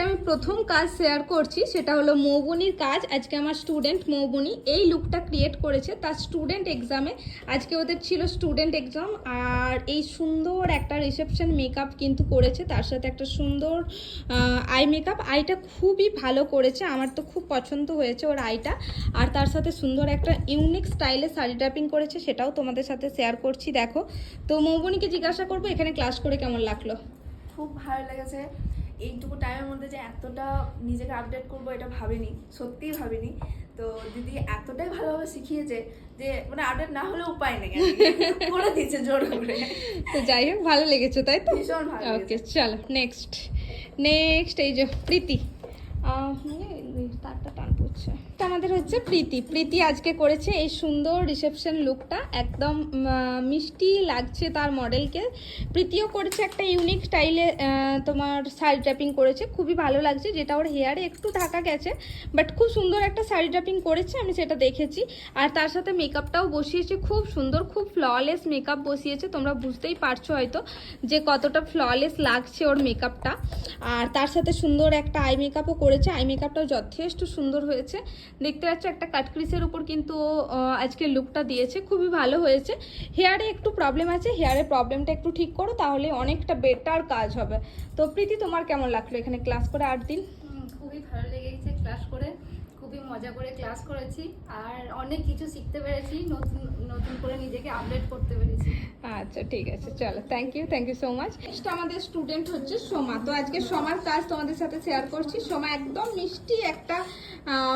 আমি প্রথম কাজ শেয়ার করছি, সেটা হলো মৌবনির কাজ। আজকে আমার স্টুডেন্ট মৌবনি এই লুকটা ক্রিয়েট করেছে তার স্টুডেন্ট এক্সামে। আজকে ওদের ছিল স্টুডেন্ট এক্সাম, আর এই সুন্দর একটা রিসেপশন মেকআপ কিন্তু করেছে, তার সাথে একটা সুন্দর আই মেকআপ। আইটা খুবই ভালো করেছে, আমার তো খুব পছন্দ হয়েছে ওর আইটা। আর তার সাথে সুন্দর একটা ইউনিক স্টাইলে শাড়ি ড্রাপিং করেছে, সেটাও তোমাদের সাথে শেয়ার করছি। দেখো, তো মৌবনিকে জিজ্ঞাসা করবো এখানে ক্লাস করে কেমন লাগলো। খুব ভালো লেগেছে। এইটুকু টাইমের মধ্যে যে এতটা নিজেকে আপডেট করবো এটা ভাবিনি, সত্যিই ভাবিনি। তো দিদি এতটাই ভালোভাবে শিখিয়েছে যে মানে আপডেট না হলে উপায় নেই, করে দিচ্ছে জোর করে। তো যাই হোক, ভালো লেগেছে তাই তো? ভীষণ ভালো। ওকে, চলো নেক্সট এই যে প্রীতি। তারটা টান পড়ছে। আমাদের হচ্ছে প্রীতি আজকে করেছে এই সুন্দর রিসেপশন লুকটা, একদম মিষ্টি লাগছে তার মডেলকে। প্রীতিও করেছে একটা ইউনিক স্টাইলে তোমার শাড়ি ড্রাপিং করেছে, খুবই ভালো লাগছে। যেটা ওর হেয়ারে একটু ঢাকা গেছে, বাট খুব সুন্দর একটা শাড়ি ড্রাপিং করেছে, আমি সেটা দেখেছি। আর তার সাথে মেকআপটাও বসিয়েছে খুব সুন্দর, খুব ফ্ললেস মেকআপ বসিয়েছে। তোমরা বুঝতেই পারছো হয়তো যে কতটা ফ্ললেস লাগছে ওর মেকআপটা। আর তার সাথে সুন্দর একটা আই মেকআপও করেছে, আই মেকআপটাও যথেষ্ট সুন্দর হয়েছে। দেখতে পাচ্ছ একটা কাটক্রিসের উপর কিন্তু আজকে লুকটা দিয়েছে, খুবই ভালো হয়েছে। হেয়ারে একটু প্রবলেম আছে, হেয়ারের প্রবলেমটা একটু ঠিক করো, তাহলে অনেকটা বেটার কাজ হবে। তো প্রীতি, তোমার কেমন লাগলো এখানে ক্লাস করে 8 দিন? খুবই ভালো লেগেছে ক্লাস করে, খুবই মজা করে ক্লাস করেছি, আর অনেক কিছু শিখতে পেরেছি, নতুন নতুন করে নিজেকে আপডেট করতে পেরেছি। আচ্ছা, ঠিক আছে, চলো, thank you so much. Next আমাদের স্টুডেন্ট হচ্ছে সোমা। তো আজকে সোমার কাজ তোমাদের সাথে শেয়ার করছি। সোমা একদম মিষ্টি একটা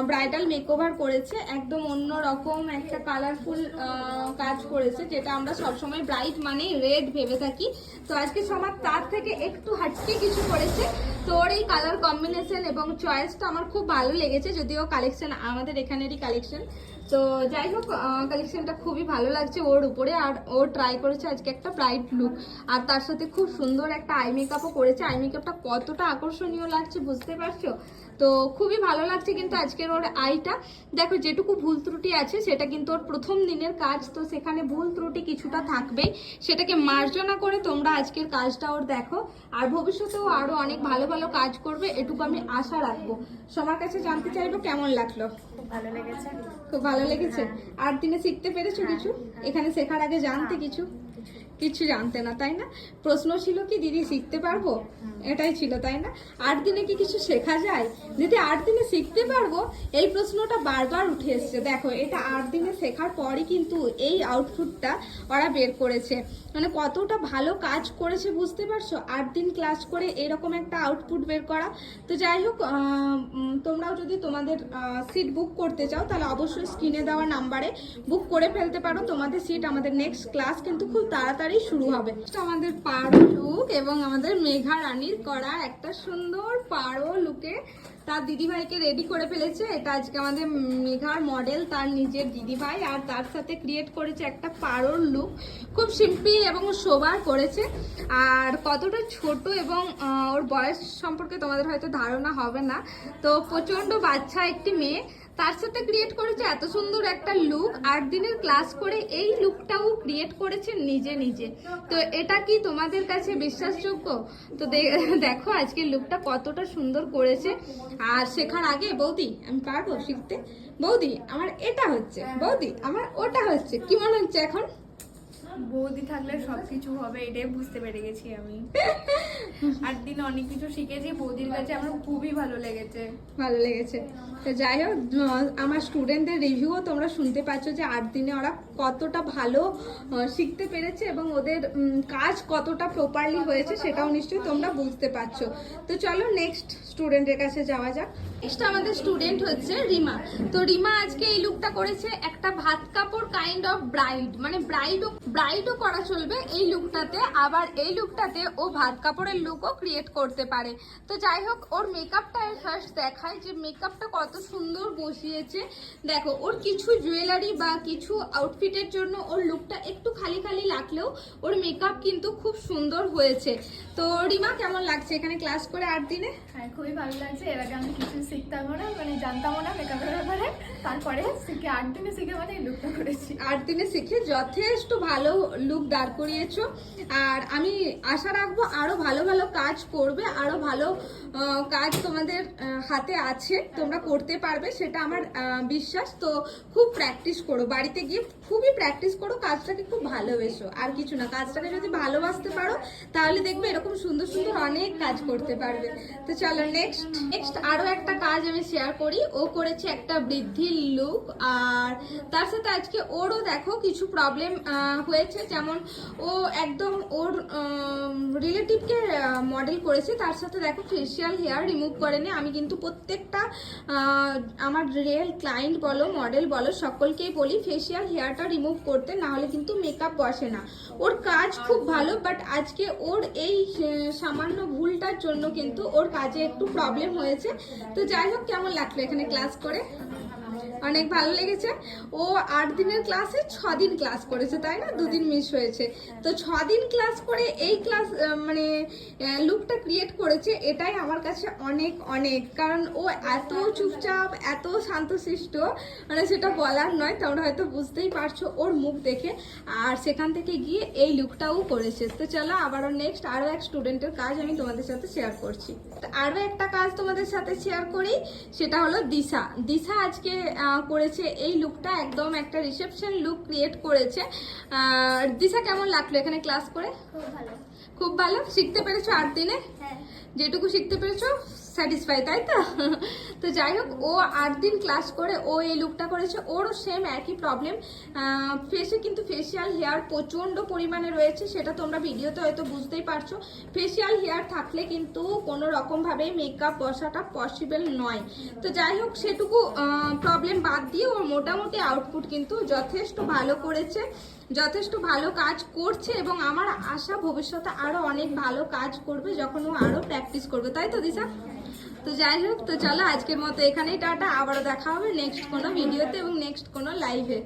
ব্রাইডাল মেকওভার করেছে, একদম অন্য রকম একটা কালারফুল কাজ করেছে, যেটা আমরা সবসময় ব্রাইড মানেই রেড ভেবে থাকি। তো আজকে সোমা তার থেকে একটু হাটকে কিছু করেছে। তোর এই কালার কম্বিনেশন এবং চয়েসটা আমার খুব ভালো লেগেছে, যদিও কালেকশন আমাদের এখানেরই কালেকশন। তো যাই হোক, কালেকশনটা খুবই ভালো লাগছে ওর উপরে। আর ও ট্রাই করেছে আজকে একটা ব্রাইট লুক, আর তার সাথে খুব সুন্দর একটা আই মেকআপও করেছে। আই মেকআপটা কতটা আকর্ষণীয় লাগছে বুঝতে পারছো? তো খুবই ভালো লাগছে কিন্তু আজকের ওর আইটা। দেখো, যেটুকু ভুল ত্রুটি আছে সেটা কিন্তু ওর প্রথম দিনের কাজ, তো সেখানে ভুল ত্রুটি কিছুটা থাকবেই, সেটাকে মার্জনা করে তোমরা আজকের কাজটা ওর দেখো। আর ভবিষ্যতেও আরো অনেক ভালো ভালো কাজ করবে, এটুকু আমি আশা রাখবো। সবার কাছে জানতে চাইবো কেমন লাগলো। খুব ভালো লেগেছে। খুব ভালো লেগেছে। 8 দিনে শিখতে পেরেছো কিছু? এখানে শেখার আগে জানতে কিছু জানতে না, তাই না? প্রশ্ন ছিল কি দিদি শিখতে পারবো, এটাই ছিল, তাই না? 8 দিনে কি কিছু শেখা যায়? দিদি 8 দিনে শিখতে পারবো, এই প্রশ্নটা বারবার উঠে এসছে। দেখো, এটা 8 দিনে শেখার পরই কিন্তু এই আউটপুটটা ওরা বের করেছে। মানে কতটা ভালো কাজ করেছে বুঝতে পারছো? 8 দিন ক্লাস করে এরকম একটা আউটপুট বের করা। তো যাই হোক, তোমরাও যদি তোমাদের সিট বুক করতে চাও তাহলে অবশ্যই স্ক্রিনে দেওয়া নাম্বারে বুক করে ফেলতে পারো তোমাদের সিট। আমাদের নেক্সট ক্লাস কিন্তু খুব তাড়াতাড়ি শুরু হবে। আমাদের পাড়ো লুক এবং আমাদের মেঘা রানীর করা একটা সুন্দর পাড়ো লুকে তার দিদিভাইকে রেডি করে ফেলেছে। এটা আজকে আমাদের মেঘার মডেল, তার নিজের দিদিভাই, আর তার সাথে ক্রিয়েট করেছে একটা পাড়োর লুক। খুব সিম্পল এবং সোবার করেছে। আর কতটা ছোট এবং ওর বয়স সম্পর্কে তোমাদের হয়তো ধারণা হবে না। তো প্রচন্ড বাচ্চা একটি মেয়ে, তার সাথে ক্রিয়েট করেছে এত সুন্দর একটা লুক। 8 দিনের ক্লাস করে এই লুকটাও ক্রিয়েট করেছে নিজে। তো এটা কি তোমাদের কাছে বিশ্বাসযোগ্য? তো দেখো আজকে লুকটা কতটা সুন্দর করেছে। আর শেখার আগে বৌদি আমি পারবো শিখতে, বৌদি আমার এটা হচ্ছে, বৌদি আমার ওটা হচ্ছে, কি মনে হচ্ছে এখন? বৌদি থাকলে সবকিছু হবে, এটাই বুঝতে পেরে গেছি আমি। 8 দিনে অনেক কিছু শিখেছি বৌদির কাছে, আমার খুবই ভালো লেগেছে। তো যাই হোক, আমার স্টুডেন্টদের রিভিউও তোমরা শুনতে পাচ্ছ যে 8 দিনে ওরা কতটা ভালো শিখতে পেরেছে এবং ওদের কাজ কতটা প্রপারলি হয়েছে সেটাও নিশ্চয়ই তোমরা বুঝতে পারছো। তো চলো নেক্সট স্টুডেন্টের কাছে যাওয়া যাক। নেক্সট আমাদের স্টুডেন্ট হচ্ছে রিমা। তো রিমা আজকে এই লুকটা করেছে একটা ভাত কাপড় কাইন্ড অফ ব্রাইড, মানে ব্রাইডও করা চলবে এই লুকটাতে। আবার এই লুকটাতে ও ভাত কাপড়ের লুকও ক্রিয়েট করতে পারে। তো যাই হোক, ওর মেকআপটা ফার্স্ট দেখায় যে মেকআপটা কত সুন্দর বসিয়েছে। দেখো, ওর কিছু জুয়েলারি বা কিছু আউটফিটের জন্য ওর লুকটা একটু খালি লাগলেও ওর মেকআপ কিন্তু খুব সুন্দর হয়েছে। তো রিমা, কেমন লাগছে এখানে ক্লাস করে 8 দিনে? হ্যাঁ, খুবই ভালো লাগছে। এর আগে আমি কিছু শিখতাম না, মানে জানতামও না মেকআপের ব্যাপারে। তারপরে শিখে 8 দিনে শিখে মানে এই লুকটা করেছি। 8 দিনে শিখে যথেষ্ট ভালো লুক দাঁড় করিয়েছো। আর আমি আশা রাখবো আরো ভালো ভালো কাজ করবে, আরো ভালো কাজ তোমাদের হাতে আছে, তোমরা করতে পারবে, সেটা আমার বিশ্বাস। তো খুব প্র্যাকটিস করো, বাড়িতে গিয়ে খুবই প্র্যাকটিস করো, কাজটাকে খুব ভালোবেসো, আর কিছু না। কাজটাকে যদি ভালোবাসতে পারো তাহলে দেখবে এরকম সুন্দর সুন্দর অনেক কাজ করতে পারবে। তো চলো নেক্সট আরো একটা কাজ আমি শেয়ার করি। ও করেছে একটা বৃদ্ধির লুক, আর তার সাথে আজকে ওরও দেখো কিছু প্রবলেম হয়েছে। যেমন ও একদম ওর রিলেটিভকে মডেল করেছে, তার সাথে দেখো ফেসিয়াল হেয়ার রিমুভ করেনি। আমি কিন্তু প্রত্যেকটা আমার রিয়েল ক্লায়েন্ট বলো মডেল বলো সকলকেই বলি ফেসিয়াল হেয়ারটা রিমুভ করতে, না হলে কিন্তু মেকআপ বসে না। ওর কাজ খুব ভালো, বাট আজকে ওর এই সামান্য ভুলটার জন্য কিন্তু ওর কাজে একটু প্রবলেম হয়েছে। তো যাই হোক, কেমন লাগলো এখানে ক্লাস করে? অনেক ভালো লেগেছে। ও 8 দিনের ক্লাসে 6 দিন ক্লাস করেছে, তাই না? 2 দিন মিস হয়েছে। তো 6 দিন ক্লাস করে এই ক্লাস মানে লুকটা ক্রিয়েট করেছে, এটাই আমার কাছে অনেক অনেক। কারণ ও এত চুপচাপ, এত শান্তশিষ্ট, মানে সেটা বলার নয়। তোমরা হয়তো বুঝতেই পারছো ওর মুখ দেখে। আর সেখান থেকে গিয়ে এই লুকটাও করেছে। তো চলো আবারও নেক্সট আরও এক স্টুডেন্টের কাজ আমি তোমাদের সাথে শেয়ার করছি। তো আরও একটা কাজ তোমাদের সাথে শেয়ার করি, সেটা হলো দিশা আজকে করেছে এই লুকটা, একদম একটা রিসেপশন লুক ক্রিয়েট করেছে। দিশা কেমন লাগলো এখানে ক্লাস করে? খুব ভালো। শিখতে পেরেছো 8 দিনে? যেটুকু শিখতে পেরেছো স্যাটিসফাই, তাই তো? তো যাই হোক, ও 8 দিন ক্লাস করে ও এই লুকটা করেছে। ওরও সেম একই প্রবলেম, ফেসে কিন্তু ফেসিয়াল হেয়ার প্রচণ্ড পরিমাণে রয়েছে, সেটা তোমরা ভিডিওতে হয়তো বুঝতেই পারছো। ফেসিয়াল হেয়ার থাকলে কিন্তু কোনো রকমভাবেই মেকআপ বসাটা পসিবল নয়। তো যাই হোক, সেটুকু প্রবলেম বাদ দিয়ে ওর মোটামুটি আউটপুট কিন্তু যথেষ্ট ভালো করেছে, যথেষ্ট ভালো কাজ করছে। এবং আমার আশা ভবিষ্যতে আরো অনেক ভালো কাজ করবে যখন ও আরো প্র্যাকটিস করবে, তাই তো দিশা? তো যাই হোক, তো চলো আজকের মতো এখানেই টাটা। আবারও দেখা হবে নেক্সট কোনো ভিডিওতে এবং নেক্সট কোনো লাইভে।